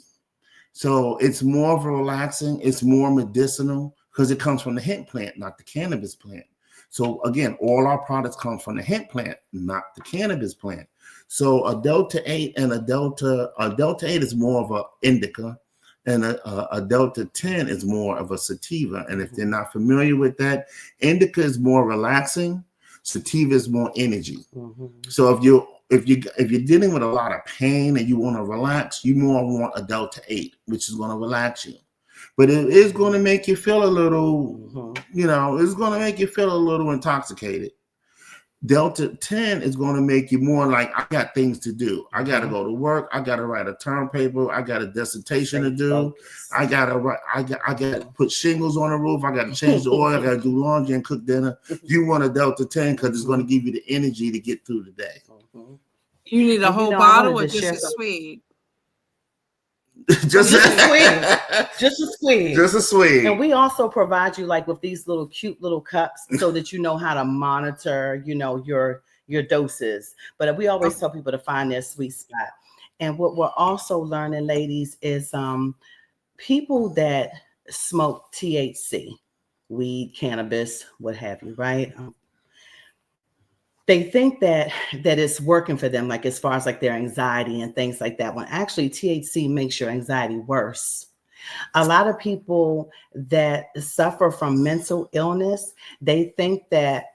So it's more of a relaxing, it's more medicinal because it comes from the hemp plant, not the cannabis plant. So again, all our products come from the hemp plant, not the cannabis plant. So a Delta 8 and a Delta 8 is more of an indica, and a Delta 10 is more of a sativa. And if they're not familiar with that, indica is more relaxing, sativa is more energy. So if you're dealing with a lot of pain and you want to relax, you more want a Delta 8, which is going to relax you. But it is going to make you feel a little, it's going to make you feel a little intoxicated. Delta 10 is going to make you more like, I got things to do. I got to go to work. I got to write a term paper. I got a dissertation to do. I got to put shingles on the roof. I got to change the oil. I got to do laundry and cook dinner. You want a Delta 10 because it's going to give you the energy to get through the day. You need a whole bottle or just a swig? Just a swig. Just a swig. Just a swig. And we also provide you like with these little cute little cups so that you know how to monitor, your doses. But we always tell people to find their sweet spot. And what we're also learning, ladies, is people that smoke THC, weed, cannabis, what have you, right? They think that it's working for them, like as far as like their anxiety and things like that. When actually THC makes your anxiety worse. A lot of people that suffer from mental illness, they think that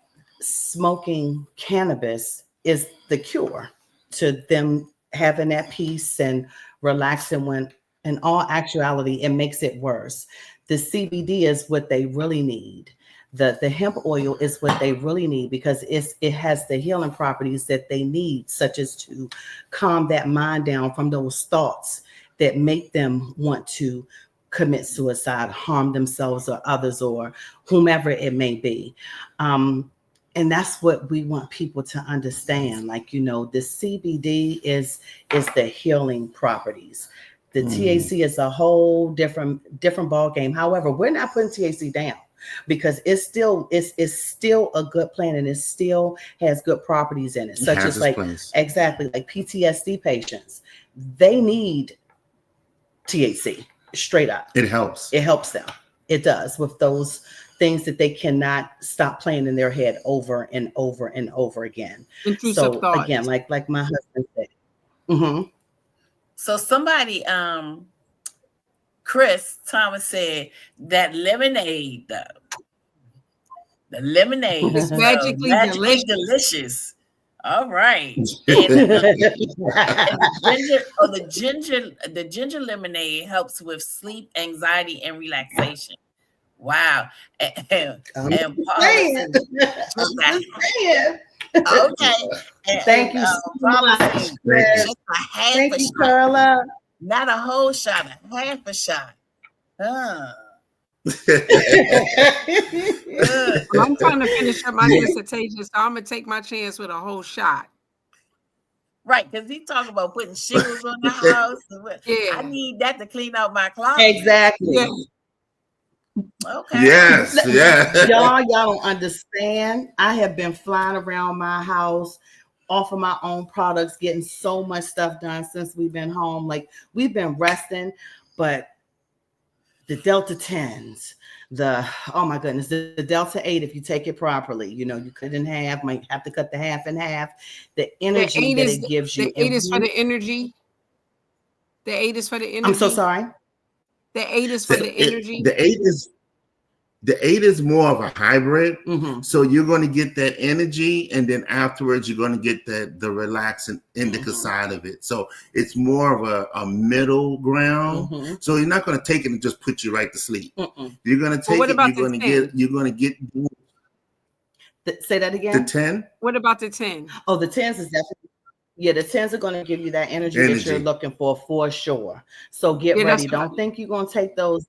smoking cannabis is the cure to them having that peace and relaxing, when in all actuality, it makes it worse. The CBD is what they really need. The hemp oil is what they really need because it has the healing properties that they need, such as to calm that mind down from those thoughts that make them want to commit suicide, harm themselves or others or whomever it may be. And that's what we want people to understand. Like, the CBD is the healing properties. The THC is a whole different ball game. However, we're not putting THC down, because it's still a good plant and it still has good properties in it, such as like exactly like PTSD patients. They need THC straight up. It helps them. It does with those things that they cannot stop playing in their head over and over and over again. Intrusive thoughts. Again, like my husband said. So somebody, Chris Thomas said that lemonade, the lemonade is magically delicious. All right. And the ginger lemonade helps with sleep, anxiety, and relaxation. Wow. And Paul said, okay. Thank you so much. Just a half a shot. Carla. Not a whole shot, a half a shot. I'm trying to finish up my dissertation, so I'm gonna take my chance with a whole shot. Right, because he's talking about putting shingles on the house. I need that to clean out my closet. Exactly. Yeah. Okay. Yes. Yeah. Y'all don't understand. I have been flying around my house off of my own products, getting so much stuff done since we've been home. Like, we've been resting, but the Delta 10s, oh my goodness, the Delta 8, if you take it properly, you cut it in half, might have to cut the half in half. The energy that it gives you. The 8 is for the energy. The 8 is for the energy. I'm so sorry. The 8 is for the energy. The 8 is more of a hybrid. So you're going to get that energy, and then afterwards you're going to get the relaxing indica side of it. So it's more of a middle ground. So you're not going to take it and just put you right to sleep. You're going to take it. You're going to get Say that The again. 10? What about the 10? Oh, the 10s is definitely, yeah, the 10s are going to give you that energy that you're looking for sure. So get ready. Don't think you're going to take those.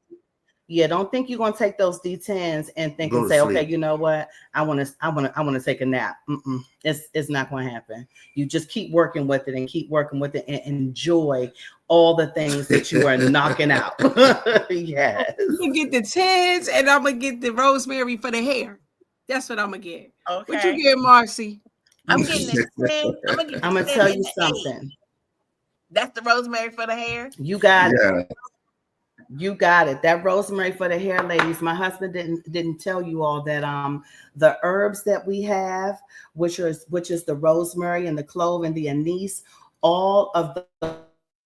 Yeah, don't think you're going to take those D10s and think and say, okay, you know what? I want to take a nap. It's not going to happen. You just keep working with it and keep working with it and enjoy all the things that you are knocking out. Yes. I'm going to get the 10s and I'm going to get the rosemary for the hair. That's what I'm going to get. Okay. What you get, Marcy? I'm getting the 10. I'm going to tell you something. 8. That's the rosemary for the hair? You got it. You got it. That rosemary for the hair, ladies. My husband didn't tell you all that the herbs that we have, which is the rosemary and the clove and the anise, all of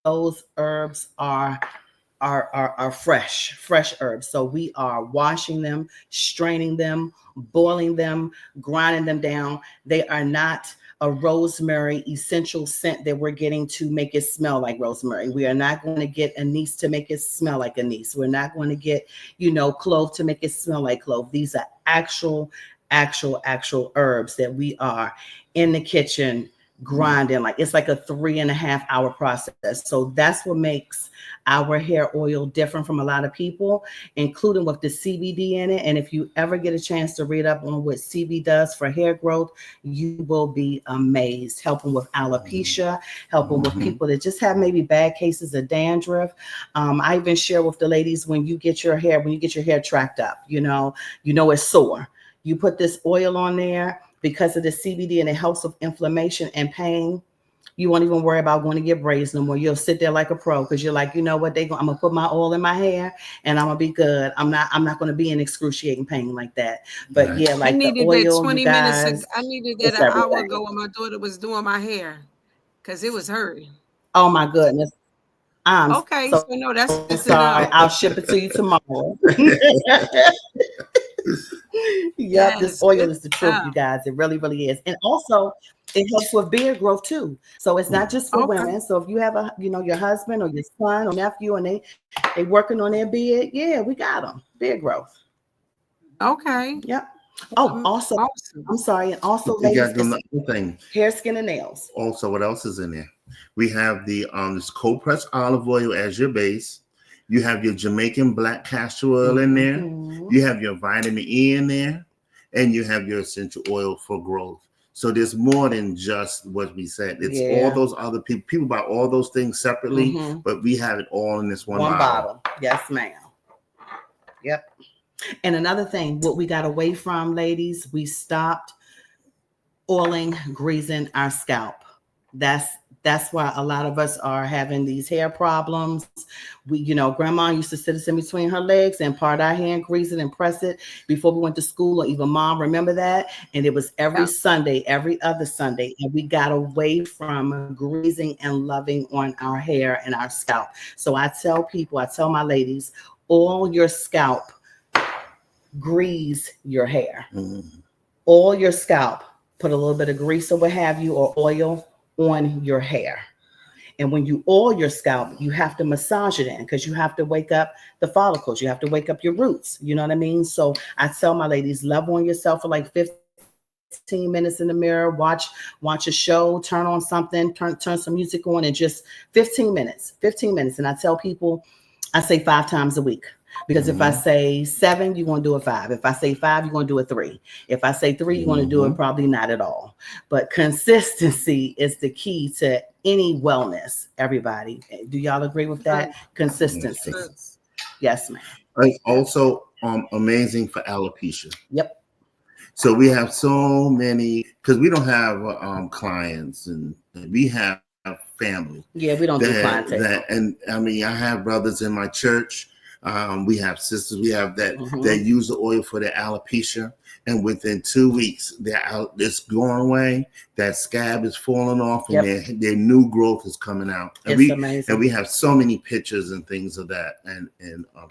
those herbs are fresh herbs. So we are washing them, straining them, boiling them, grinding them down. They are not a rosemary essential scent that we're getting to make it smell like rosemary. We are not going to get anise to make it smell like anise. We're not going to get, clove to make it smell like clove. These are actual herbs that we are in the kitchen grinding. Like it's like a 3.5 hour process. So that's what makes our hair oil different from a lot of people, including with the CBD in it. And if you ever get a chance to read up on what CBD does for hair growth, you will be amazed. Helping with alopecia, helping with people that just have maybe bad cases of dandruff. I even share with the ladies, when you get your hair tracked up, it's sore. You put this oil on there because of the CBD and it helps with inflammation and pain. You won't even worry about going to get braids no more. You'll sit there like a pro because you're like, you know what? I'm gonna put my oil in my hair and I'm gonna be good. I'm not gonna be in excruciating pain like that. But yeah, like I needed the oil, that 20 minutes. I needed that an hour ago when my daughter was doing my hair because it was hurting. Oh my goodness. Okay, so no, that's sorry. I'll ship it to you tomorrow. Yep, this oil is the truth, you guys. It really, really is. And also, it helps with beard growth too. So it's not just for women. So if you have your husband or your son or nephew and they working on their beard, yeah, we got them. Beard growth. Okay. Yep. Oh, also, awesome. I'm sorry. And also, ladies, hair, skin, and nails. Also, what else is in there? We have the this cold pressed olive oil as your base. You have your Jamaican black castor oil in there. You have your vitamin E in there, and you have your essential oil for growth. So there's more than just what we said. It's all those other people. People buy all those things separately, but we have it all in this one bottle. Yes, ma'am. Yep. And another thing, what we got away from, ladies, we stopped oiling, greasing our scalp. That's why a lot of us are having these hair problems. Grandma used to sit us in between her legs and part our hair and grease it and press it before we went to school, or even mom, remember that? And it was every Sunday, every other Sunday. And we got away from greasing and loving on our hair and our scalp. So I tell my ladies, oil your scalp, grease your hair. Oil your scalp, put a little bit of grease or what have you, or oil on your hair. And when you oil your scalp, you have to massage it in because you have to wake up the follicles. You have to wake up your roots. You know what I mean? So I tell my ladies, love on yourself for like 15 minutes in the mirror, watch a show, turn on something, turn some music on, and just 15 minutes. And I tell people, I say 5 times a week. Because if I say 7, you're going to do it 5. If I say 5, you're going to do it 3. If I say 3, you're going to do it probably not at all. But consistency is the key to any wellness, everybody. Do y'all agree with that? Consistency. Yes, ma'am. It's also amazing for alopecia. Yep. So we have so many, because we don't have clients and we have family. Yeah, we don't do clientele. And I mean, I have brothers in my church. We have sisters, we have that use the oil for their alopecia, and within 2 weeks, it's going away. That scab is falling off, and their new growth is coming out. And amazing. And we have so many pictures and things of that, and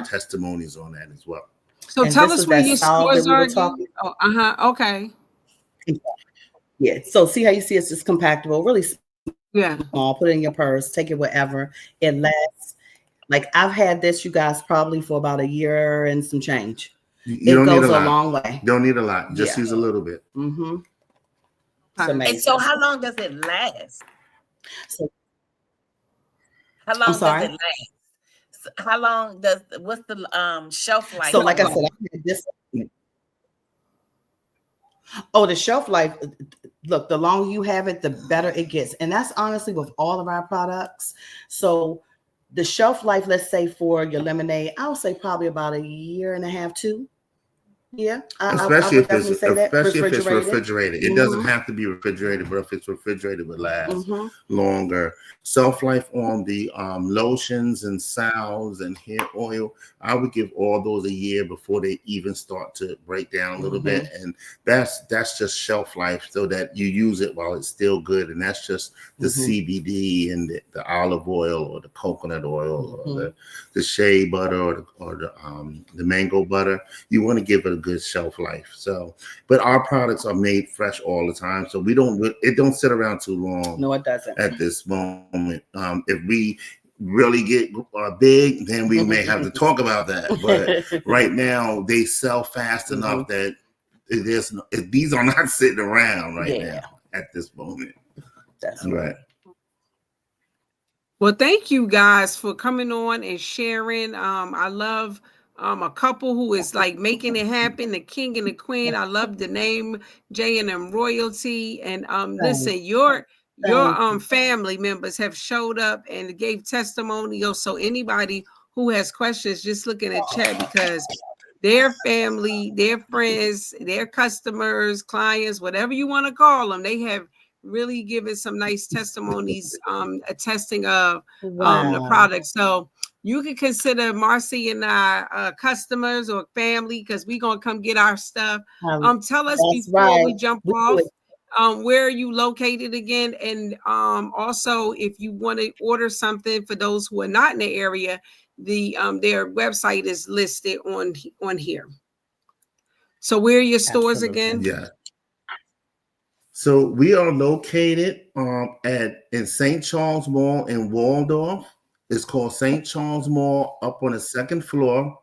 testimonies on that as well. So tell us where your stores are. Okay. Yeah. So see how you see it's just compactable, really small. Put it in your purse, take it wherever. It lasts. Like I've had this, you guys, probably for about a year and some change. You don't need a lot. long way. Don't need a lot. Just use a little bit. Mm-hmm. And so how long does it last? So, how long does it last? How long what's the shelf life? So like I said, the shelf life, look, the longer you have it, the better it gets. And that's honestly with all of our products. So the shelf life, let's say for your lemonade, I would say probably about 1.5 years, 2. Yeah, especially if it's refrigerated. Mm-hmm. It doesn't have to be refrigerated, but if it's refrigerated, it would last longer. Shelf life on the lotions and salves and hair oil, I would give all those 1 year before they even start to break down a little bit, and that's just shelf life, so that you use it while it's still good, and that's just the CBD and the olive oil or the coconut oil or the shea butter or the mango butter. You want to give it a good shelf life. So, but our products are made fresh all the time, so it don't sit around too long. No, it doesn't. At this moment, if we really get big, then we may have to talk about that. But right now, they sell fast enough that these are not sitting around now at this moment. That's right. Well, thank you guys for coming on and sharing. I love a couple who is like making it happen, the king and the queen. I love the name J&M Royalty. And listen, your family members have showed up and gave testimonials. So anybody who has questions, just look in the chat, because their family, their friends, their customers, clients, whatever you want to call them, they have really given some nice testimonies attesting of the product. So you can consider Marcy and I customers or family, because we're gonna come get our stuff. Tell us before we jump off, where are you located again? And also, if you want to order something, for those who are not in the area, their website is listed on here. So where are your stores again? Yeah. So we are located in St. Charles Mall in Waldorf. It's called St. Charles Mall, up on the 2nd floor.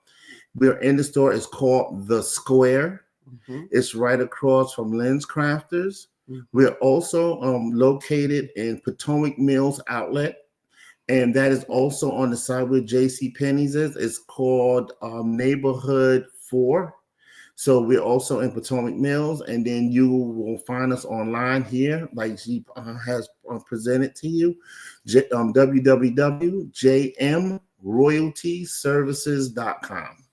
We're in the store. It's called The Square. It's right across from Lynn's Crafters. We're also located in Potomac Mills Outlet, and that is also on the side where JCPenney's is. It's called Neighborhood 4. So we're also in Potomac Mills, and then you will find us online here, like she has presented to you, www.jmroyaltyservices.com.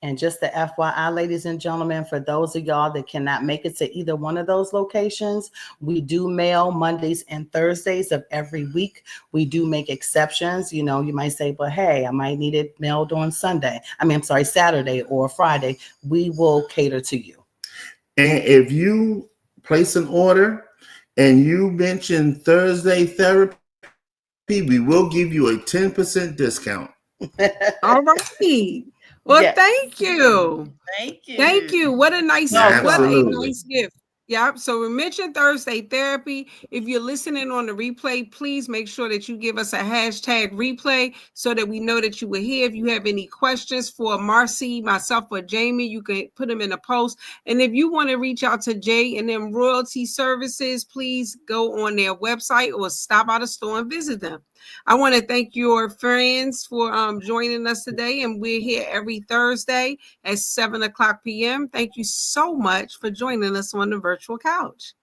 And just the FYI, ladies and gentlemen, for those of y'all that cannot make it to either one of those locations, we do mail Mondays and Thursdays of every week. We do make exceptions. You know, you might say, but hey, I might need it mailed on Saturday or Friday. We will cater to you. And if you place an order and you mention Thursday Therapy, we will give you a 10% discount. All right. Well, thank you. Thank you. What a nice gift. Yep. So we mentioned Thursday Therapy. If you're listening on the replay, please make sure that you give us a hashtag replay so that we know that you were here. If you have any questions for Marcy, myself, or Jamie, you can put them in a post. And if you want to reach out to J&M Royalty Services, please go on their website or stop by the store and visit them. I want to thank your friends for joining us today, and we're here every Thursday at 7:00 p.m. Thank you so much for joining us on the virtual couch.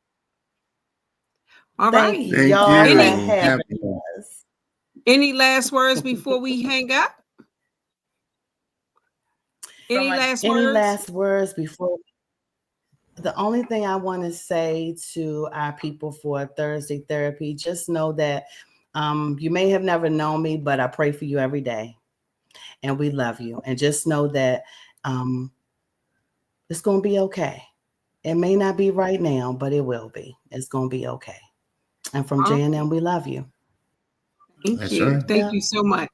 All right. Thank you. Any last words before we hang up? Any last words before? The only thing I want to say to our people for Thursday Therapy, just know that you may have never known me, but I pray for you every day, and we love you. And just know that it's going to be okay. It may not be right now, but it will be. It's going to be okay. And from J&M, we love you. Thank you. Thank you so much.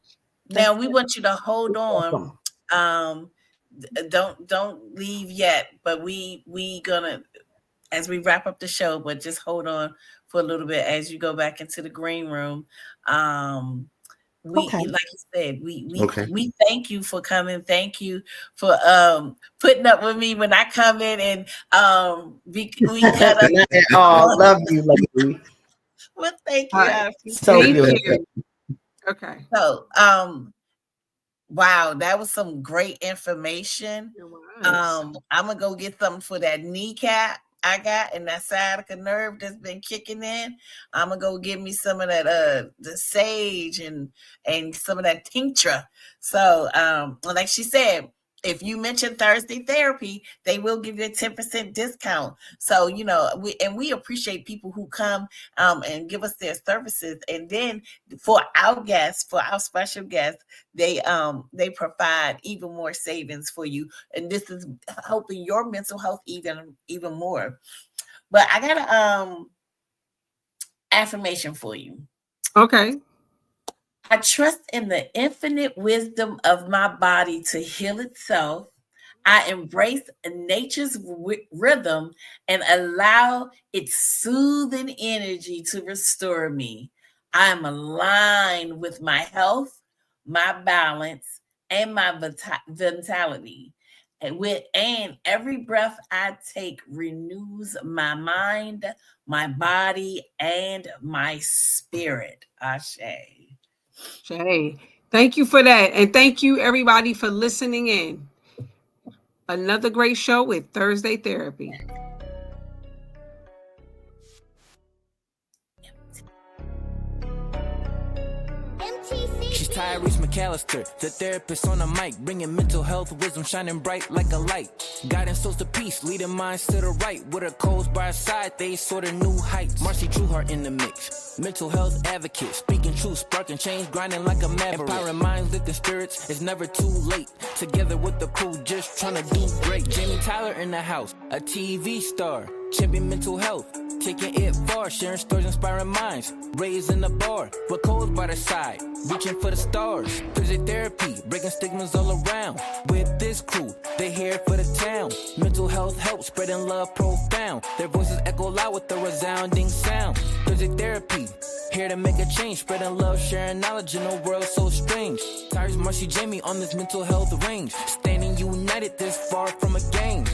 Now we want you to hold on. Don't leave yet, but we gonna, as we wrap up the show, but just hold on for a little bit as you go back into the green room. Okay. like you said, Okay. we thank you for coming. Thank you for putting up with me when I come in and we cut up. Not at all. Love you, lady. Well, thank All you. right. I appreciate So Thank beautiful. you. Okay. So, wow, that was some great information. It was. I'm gonna go get something for that kneecap I got and that sciatica nerve that's been kicking in. I'm gonna go give me some of that the sage and some of that tincture. So like she said, if you mention Thursday therapy, they will give you a 10% discount. So we appreciate people who come and give us their services. And then for our guests, for our special guests, they provide even more savings for you. And this is helping your mental health even more. But I got a affirmation for you. Okay. I trust in the infinite wisdom of my body to heal itself. I embrace nature's rhythm and allow its soothing energy to restore me. I am aligned with my health, my balance, and my vitality. And every breath I take renews my mind, my body, and my spirit. Ashe. Shay, thank you for that. And thank you, everybody, for listening in. Another great show with Thursday Therapy. She's Tyreese McAllister, the therapist on the mic, bringing mental health wisdom, shining bright like a light. Guiding souls to peace, leading minds to the right. With her codes by her side, they soar to new heights. Marcy Trueheart in the mix, mental health advocate, speaking truth, sparking change, grinding like a maverick. Empowering minds, lifting spirits, it's never too late. Together with the crew, just trying to do great. Jamie Tyler in the house, a TV star, champion mental health. Taking it far, sharing stories, inspiring minds. Raising the bar, with codes by their side. Reaching for the stars. Thursday therapy, breaking stigmas all around. With this crew, they here for the town. Mental health help, spreading love profound. Their voices echo loud with the resounding sound. Thursday therapy, here to make a change. Spreading love, sharing knowledge in a world so strange. Tyreese, Marcy, Jamie on this mental health range. Standing united this far from a game.